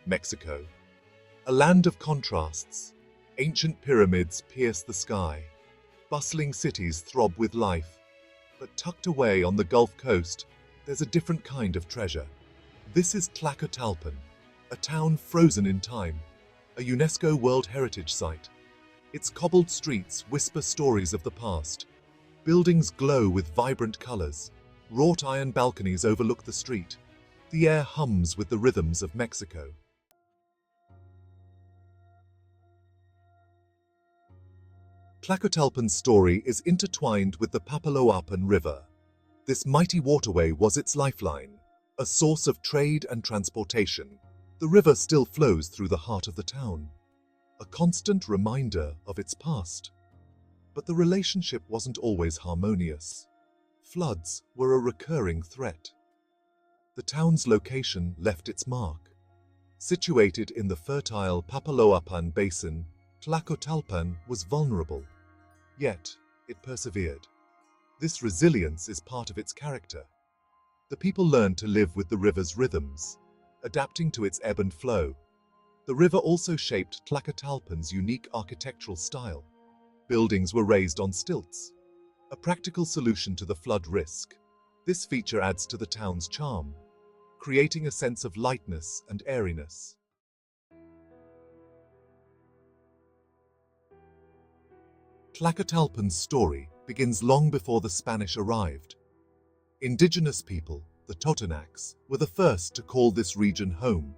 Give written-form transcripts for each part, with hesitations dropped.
Mexico. A land of contrasts. Ancient pyramids pierce the sky. Bustling cities throb with life. But tucked away on the Gulf Coast, there's a different kind of treasure. This is Tlacotalpan, a town frozen in time, a UNESCO World Heritage Site. Its cobbled streets whisper stories of the past. Buildings glow with vibrant colors. Wrought iron balconies overlook the street. The air hums with the rhythms of Mexico. Tlacotalpan's story is intertwined with the Papaloapan River. This mighty waterway was its lifeline, a source of trade and transportation. The river still flows through the heart of the town, a constant reminder of its past. But the relationship wasn't always harmonious. Floods were a recurring threat. The town's location left its mark. Situated in the fertile Papaloapan basin, Tlacotalpan was vulnerable. Yet, it persevered. This resilience is part of its character. The people learned to live with the river's rhythms, adapting to its ebb and flow. The river also shaped Tlacotalpan's unique architectural style. Buildings were raised on stilts, a practical solution to the flood risk. This feature adds to the town's charm, creating a sense of lightness and airiness. Tlacotalpan's story begins long before the Spanish arrived. Indigenous people, the Totonacs, were the first to call this region home.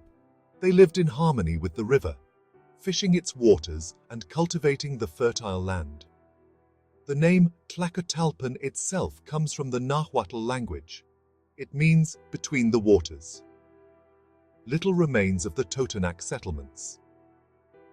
They lived in harmony with the river, fishing its waters and cultivating the fertile land. The name Tlacotalpan itself comes from the Nahuatl language. It means between the waters. Little remains of the Totonac settlements.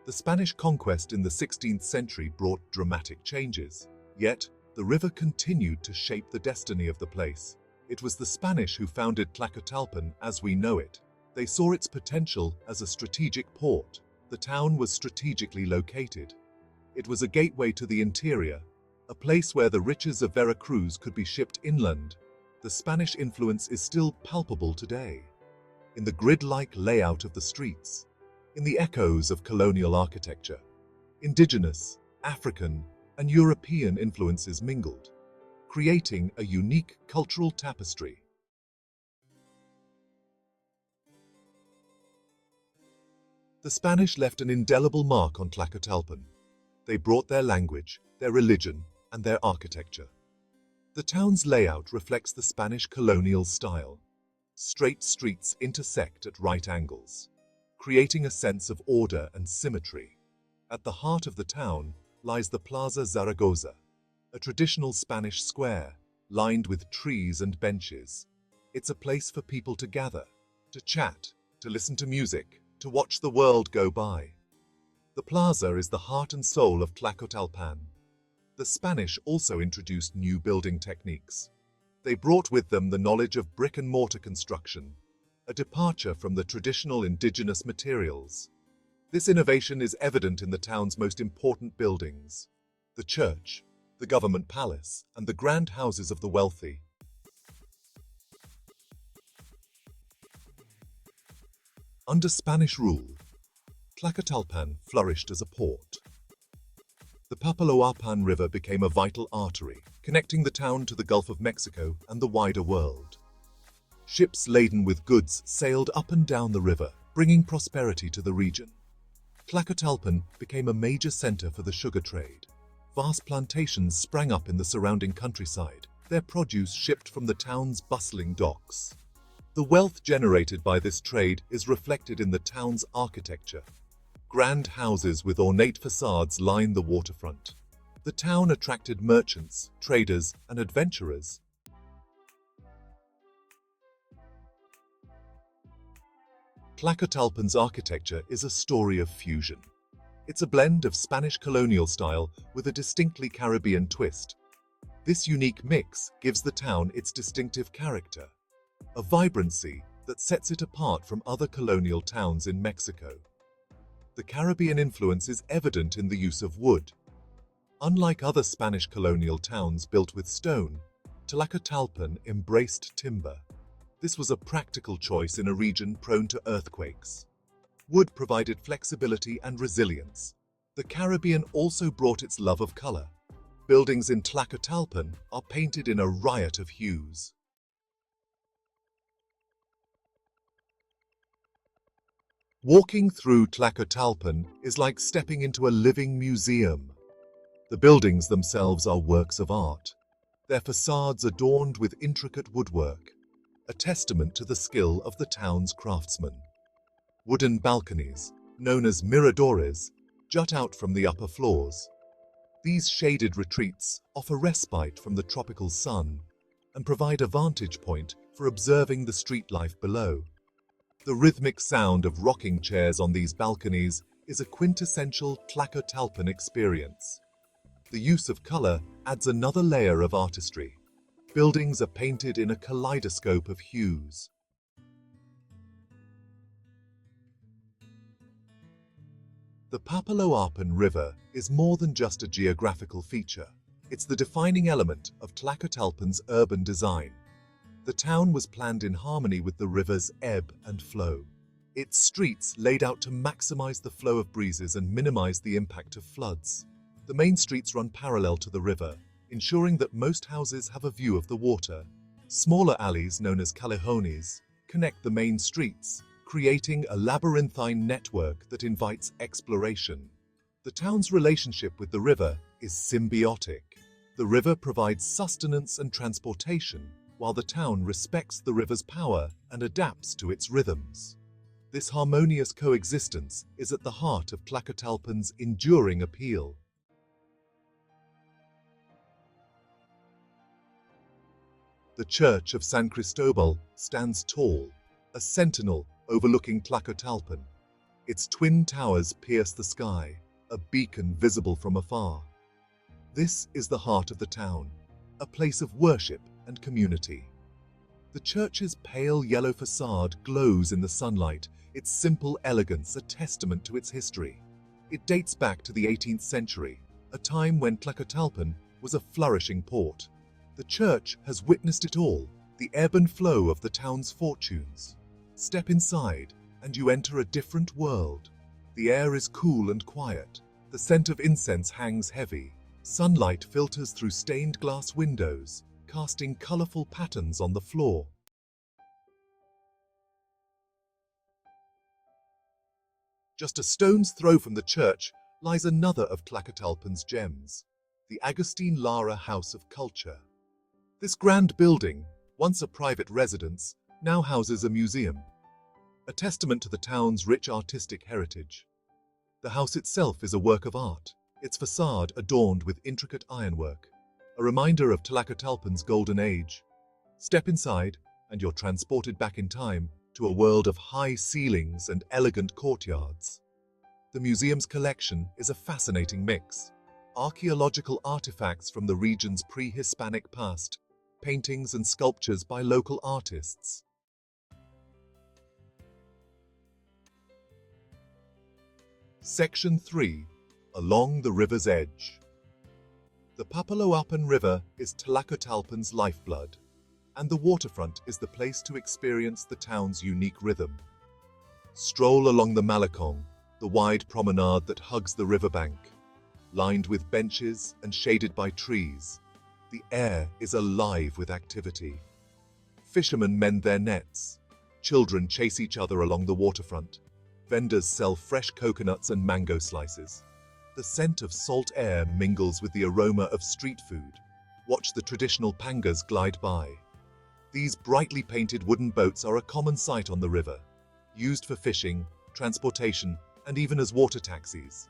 The Spanish conquest in the 16th century brought dramatic changes, yet the river continued to shape the destiny of the place. It was the Spanish who founded Tlacotalpan as we know it. They saw its potential as a strategic port. The town was strategically located. It was a gateway to the interior, a place where the riches of Veracruz could be shipped inland. The Spanish influence is still palpable today, in the grid-like layout of the streets, in the echoes of colonial architecture. Indigenous, African, and European influences mingled, creating a unique cultural tapestry. The Spanish left an indelible mark on Tlacotalpan. They brought their language, their religion, and their architecture. The town's layout reflects the Spanish colonial style. Straight streets intersect at right angles, creating a sense of order and symmetry. At the heart of the town lies the Plaza Zaragoza, a traditional Spanish square lined with trees and benches. It's a place for people to gather, to chat, to listen to music, to watch the world go by. The plaza is the heart and soul of Tlacotalpan. The Spanish also introduced new building techniques. They brought with them the knowledge of brick and mortar construction, a departure from the traditional indigenous materials. This innovation is evident in the town's most important buildings: the church, the government palace, and the grand houses of the wealthy. Under Spanish rule, Tlacotalpan flourished as a port. The Papaloapan River became a vital artery, connecting the town to the Gulf of Mexico and the wider world. Ships laden with goods sailed up and down the river, bringing prosperity to the region. Tlacotalpan became a major center for the sugar trade. Vast plantations sprang up in the surrounding countryside, their produce shipped from the town's bustling docks. The wealth generated by this trade is reflected in the town's architecture. Grand houses with ornate facades line the waterfront. The town attracted merchants, traders, and adventurers. Tlacotalpan's architecture is a story of fusion. It's a blend of Spanish colonial style with a distinctly Caribbean twist. This unique mix gives the town its distinctive character, a vibrancy that sets it apart from other colonial towns in Mexico. The Caribbean influence is evident in the use of wood. Unlike other Spanish colonial towns built with stone, Tlacotalpan embraced timber. This was a practical choice in a region prone to earthquakes. Wood provided flexibility and resilience. The Caribbean also brought its love of color. Buildings in Tlacotalpan are painted in a riot of hues. Walking through Tlacotalpan is like stepping into a living museum. The buildings themselves are works of art, their facades adorned with intricate woodwork, a testament to the skill of the town's craftsmen. Wooden balconies, known as miradores, jut out from the upper floors. These shaded retreats offer respite from the tropical sun and provide a vantage point for observing the street life below. The rhythmic sound of rocking chairs on these balconies is a quintessential Tlacotalpan experience. The use of color adds another layer of artistry. Buildings are painted in a kaleidoscope of hues. The Papaloapan River is more than just a geographical feature. It's the defining element of Tlacotalpan's urban design. The town was planned in harmony with the river's ebb and flow. Its streets laid out to maximize the flow of breezes and minimize the impact of floods. The main streets run parallel to the river, ensuring that most houses have a view of the water. Smaller alleys, known as callejones, connect the main streets, creating a labyrinthine network that invites exploration. The town's relationship with the river is symbiotic. The river provides sustenance and transportation, while the town respects the river's power and adapts to its rhythms. This harmonious coexistence is at the heart of Tlacotalpan's enduring appeal. The Church of San Cristobal stands tall, a sentinel overlooking Tlacotalpan. Its twin towers pierce the sky, a beacon visible from afar. This is the heart of the town, a place of worship and community. The church's pale yellow facade glows in the sunlight, its simple elegance a testament to its history. It dates back to the 18th century, a time when Tlacotalpan was a flourishing port. The church has witnessed it all, the ebb and flow of the town's fortunes. Step inside, and you enter a different world. The air is cool and quiet. The scent of incense hangs heavy. Sunlight filters through stained glass windows, casting colorful patterns on the floor. Just a stone's throw from the church lies another of Tlacotalpan's gems, the Agustin Lara House of Culture. This grand building, once a private residence, now houses a museum, a testament to the town's rich artistic heritage. The house itself is a work of art, its facade adorned with intricate ironwork, a reminder of Tlacotalpan's golden age. Step inside, and you're transported back in time to a world of high ceilings and elegant courtyards. The museum's collection is a fascinating mix. Archaeological artifacts from the region's pre-Hispanic past, paintings and sculptures by local artists. Section 3. Along the river's edge. The Papaloapan River is Tlacotalpan's lifeblood, and the waterfront is the place to experience the town's unique rhythm. Stroll along the Malecon, the wide promenade that hugs the riverbank. Lined with benches and shaded by trees, the air is alive with activity. Fishermen mend their nets. Children chase each other along the waterfront. Vendors sell fresh coconuts and mango slices. The scent of salt air mingles with the aroma of street food. Watch the traditional pangas glide by. These brightly painted wooden boats are a common sight on the river, used for fishing, transportation, and even as water taxis.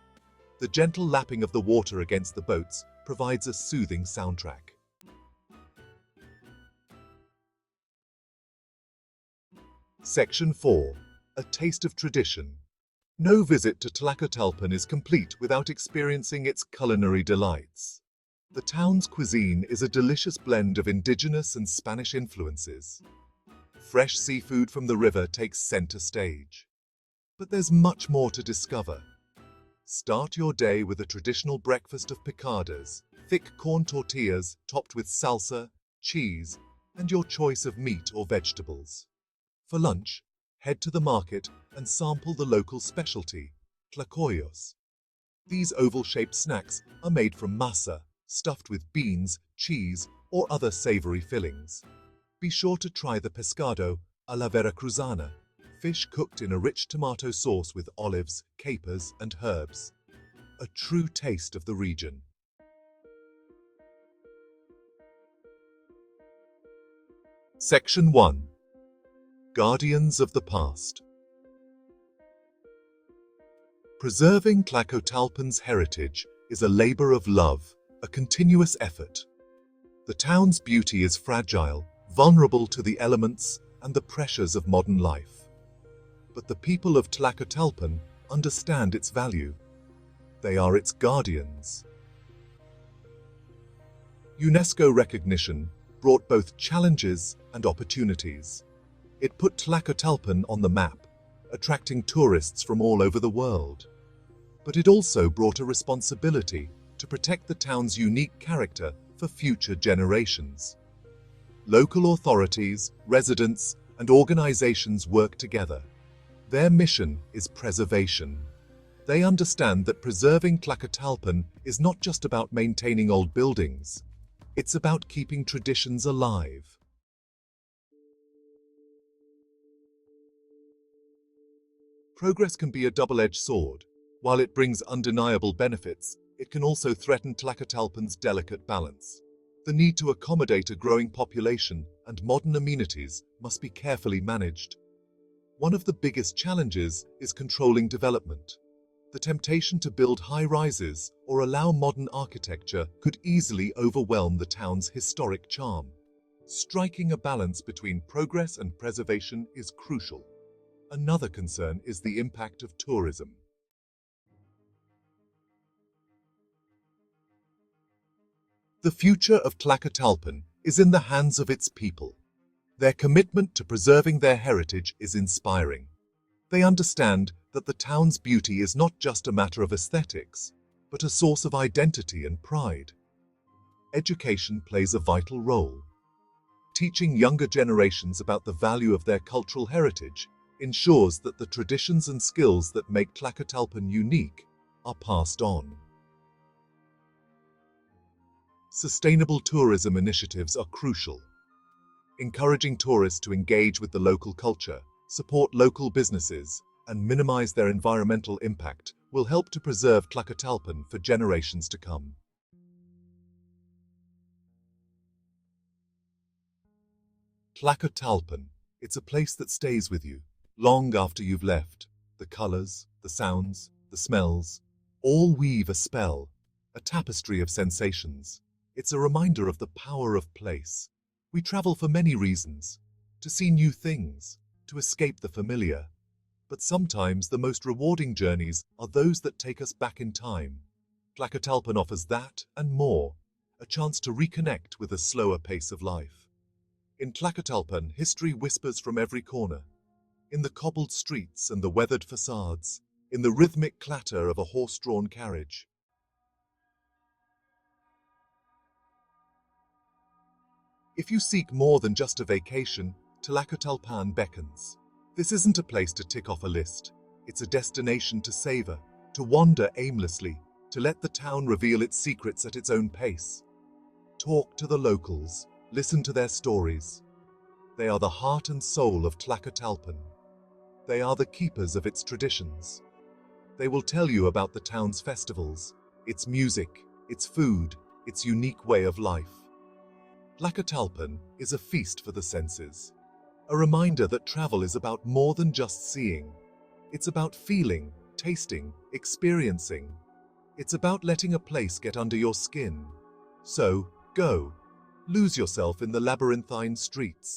The gentle lapping of the water against the boats provides a soothing soundtrack. Section 4. A taste of tradition. No visit to Tlacotalpan is complete without experiencing its culinary delights. The town's cuisine is a delicious blend of indigenous and Spanish influences. Fresh seafood from the river takes center stage. But there's much more to discover. Start your day with a traditional breakfast of picadas, thick corn tortillas topped with salsa, cheese, and your choice of meat or vegetables. For lunch, Head to the market and sample the local specialty, tlacoyos. These oval-shaped snacks are made from masa, stuffed with beans, cheese, or other savory fillings. Be sure to try the pescado a la veracruzana, fish cooked in a rich tomato sauce with olives, capers, and herbs. A true taste of the region. Section 1. Guardians of the Past. Preserving Tlacotalpan's heritage is a labor of love, a continuous effort. The town's beauty is fragile, vulnerable to the elements and the pressures of modern life. But the people of Tlacotalpan understand its value. They are its guardians. UNESCO recognition brought both challenges and opportunities. It put Tlacotalpan on the map, attracting tourists from all over the world. But it also brought a responsibility to protect the town's unique character for future generations. Local authorities, residents, and organizations work together. Their mission is preservation. They understand that preserving Tlacotalpan is not just about maintaining old buildings. It's about keeping traditions alive. Progress can be a double-edged sword. While it brings undeniable benefits, it can also threaten Tlacotalpan's delicate balance. The need to accommodate a growing population and modern amenities must be carefully managed. One of the biggest challenges is controlling development. The temptation to build high-rises or allow modern architecture could easily overwhelm the town's historic charm. Striking a balance between progress and preservation is crucial. Another concern is the impact of tourism. The future of Tlacotalpan is in the hands of its people. Their commitment to preserving their heritage is inspiring. They understand that the town's beauty is not just a matter of aesthetics, but a source of identity and pride. Education plays a vital role. Teaching younger generations about the value of their cultural heritage ensures that the traditions and skills that make Tlacotalpan unique are passed on. Sustainable tourism initiatives are crucial. Encouraging tourists to engage with the local culture, support local businesses, and minimize their environmental impact will help to preserve Tlacotalpan for generations to come. Tlacotalpan, it's a place that stays with you long after you've left. The colors, the sounds, the smells, all weave a spell, a tapestry of sensations. It's a reminder of the power of place. We travel for many reasons, to see new things, to escape the familiar. But sometimes the most rewarding journeys are those that take us back in time. Tlacotalpan offers that and more, a chance to reconnect with a slower pace of life. In Tlacotalpan, history whispers from every corner. In the cobbled streets and the weathered facades, in the rhythmic clatter of a horse-drawn carriage. If you seek more than just a vacation, Tlacotalpan beckons. This isn't a place to tick off a list. It's a destination to savor, to wander aimlessly, to let the town reveal its secrets at its own pace. Talk to the locals, listen to their stories. They are the heart and soul of Tlacotalpan. They are the keepers of its traditions. They will tell you about the town's festivals, its music, its food, its unique way of life. Tlacotalpan is a feast for the senses, a reminder that travel is about more than just seeing. It's about feeling, tasting, experiencing. It's about letting a place get under your skin. So, go. Lose yourself in the labyrinthine streets.